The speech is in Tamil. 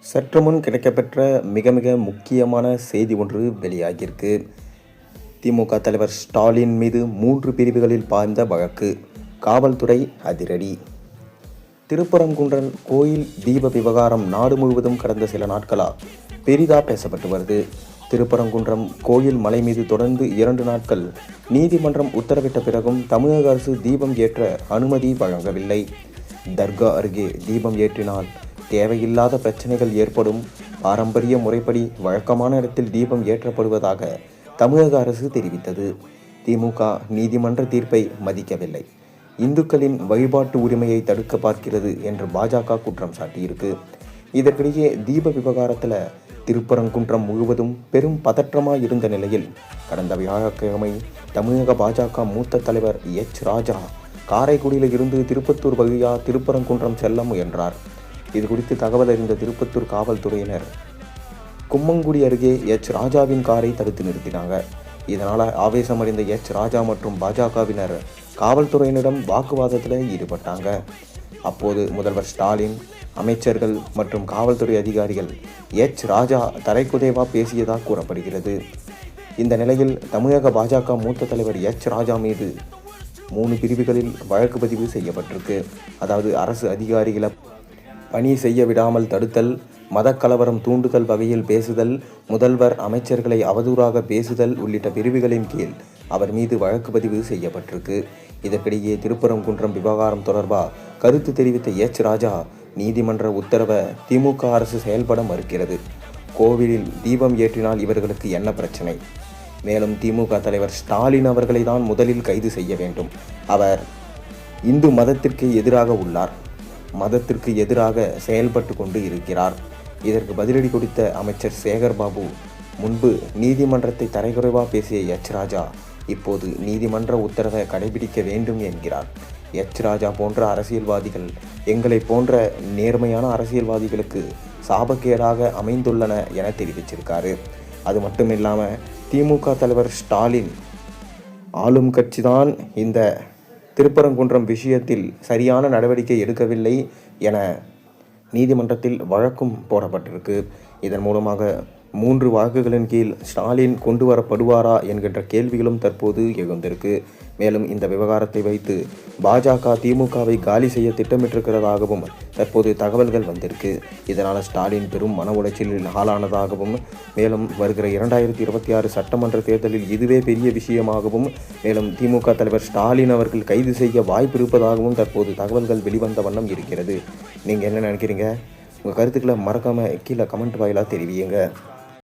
சற்று முன் கிடைக்கப்பெற்ற மிக மிக முக்கியமான செய்தி ஒன்று வெளியாகியிருக்கு. திமுக தலைவர் ஸ்டாலின் மீது 3 பிரிவுகளில் பாய்ந்த வழக்கு. காவல்துறை அதிரடி. திருப்பரங்குன்றம் கோயில் தீப விவகாரம் நாடு முழுவதும் கடந்த சில நாட்களா பெரிதாக பேசப்பட்டு வருது. திருப்பரங்குன்றம் கோயில் மலை மீது தொடர்ந்து 2 நாட்கள் நீதிமன்றம் உத்தரவிட்ட பிறகும் தமிழக அரசு தீபம் ஏற்ற அனுமதி வழங்கவில்லை. தர்கா அருகே தீபம் ஏற்றினால் தேவையில்லாத பிரச்சனைகள் ஏற்படும். பாரம்பரிய முறைப்படி வழக்கமான இடத்தில் தீபம் ஏற்றப்படுவதாக தமிழக அரசு தெரிவித்தது. திமுக நீதிமன்ற தீர்ப்பை மதிக்கவில்லை. இந்துக்களின் வழிபாட்டு உரிமையை தடுக்க பார்க்கிறது என்று பாஜக குற்றம் சாட்டியிருக்கு. இதற்கிடையே தீப விவகாரத்தில் திருப்பரங்குன்றம் முழுவதும் பெரும் பதற்றமாக இருந்த நிலையில் கடந்த வியாழக்கிழமை தமிழக பாஜக மூத்த தலைவர் ராஜா காரைக்குடியில் இருந்து திருப்பத்தூர் வழியாக திருப்பரங்குன்றம் செல்ல முயன்றார். இது குறித்து தகவல் அறிந்த திருப்பத்தூர் காவல்துறையினர் கும்மங்குடி அருகே ராஜாவின் காரை தடுத்து நிறுத்தினாங்க. இதனால் ஆவேசமடைந்த ராஜா மற்றும் பாஜகவினர் காவல்துறையினரிடம் வாக்குவாதத்தில் ஈடுபட்டாங்க. அப்போது முதல்வர் ஸ்டாலின், அமைச்சர்கள் மற்றும் காவல்துறை அதிகாரிகள் ராஜா தரைக்குதைவா பேசியதாக கூறப்படுகிறது. இந்த நிலையில் தமிழக பாஜக மூத்த தலைவர் ராஜா மீது 3 பிரிவுகளில் வழக்கு பதிவு செய்யப்பட்டிருக்கு. அதாவது அரசு அதிகாரிகளை பணி செய்ய விடாமல் தடுத்தல், மதக்கலவரம் தூண்டுதல் வகையில் பேசுதல், முதல்வர் அமைச்சர்களை அவதூறாக பேசுதல் உள்ளிட்ட பிரிவுகளின் கீழ் அவர் மீது வழக்கு பதிவு செய்யப்பட்டிருக்கு. இதற்கிடையே திருப்பரங்குன்றம் விவகாரம் தொடர்பாக கருத்து தெரிவித்த ராஜா நீதிமன்ற உத்தரவை திமுக அரசு செயல்பட மறுக்கிறது. கோவிலில் தீபம் ஏற்றினால் இவர்களுக்கு என்ன பிரச்சனை? மேலும் திமுக தலைவர் ஸ்டாலின் அவர்களை தான் முதலில் கைது செய்ய வேண்டும். அவர் இந்து மதத்திற்கு எதிராக உள்ளார். மதத்திற்கு எதிராக செயல்பட்டு கொண்டு இருக்கிறார். இதற்கு பதிலடி கொடுத்த அமைச்சர் சேகர்பாபு முன்பு நீதிமன்றத்தை தரைக்குறைவாக பேசிய ராஜா இப்போது நீதிமன்ற உத்தரவை கடைபிடிக்க வேண்டும் என்கிறார். ராஜா போன்ற அரசியல்வாதிகள் எங்களை போன்ற நேர்மையான அரசியல்வாதிகளுக்கு சாபக்கேடாக அமைந்துள்ளன என தெரிவிச்சிருக்காரு. அது மட்டும் இல்லாமல் திமுக தலைவர் ஸ்டாலின் ஆளும் கட்சிதான் இந்த திருப்பரங்குன்றம் விஷயத்தில் சரியான நடவடிக்கை எடுக்கவில்லை என நீதிமன்றத்தில் வழக்கும் போடப்பட்டிருக்கு. இதன் மூலமாக 3 வழக்குகளின் கீழ் ஸ்டாலின் கொண்டு வரப்படுவாரா என்கின்ற கேள்விகளும் தற்போது எழுந்திருக்கு. மேலும் இந்த விவகாரத்தை வைத்து பாஜக திமுகவை காலி செய்ய திட்டமிட்டிருக்கிறதாகவும் தற்போது தகவல்கள் வந்திருக்கு. இதனால் ஸ்டாலின் பெரும் மன உளைச்சலில் ஆளானதாகவும், மேலும் வருகிற 2026 சட்டமன்ற தேர்தலில் இதுவே பெரிய விஷயமாகவும், மேலும் திமுக தலைவர் ஸ்டாலின் அவர்கள் கைது செய்ய வாய்ப்பு இருப்பதாகவும் தற்போது தகவல்கள் வெளிவந்த வண்ணம் இருக்கிறது. நீங்கள் என்ன நினைக்கிறீங்க? உங்கள் கருத்துக்களை மறக்காமல் கீழே கமெண்ட் வாயிலாக தெரிவியுங்க.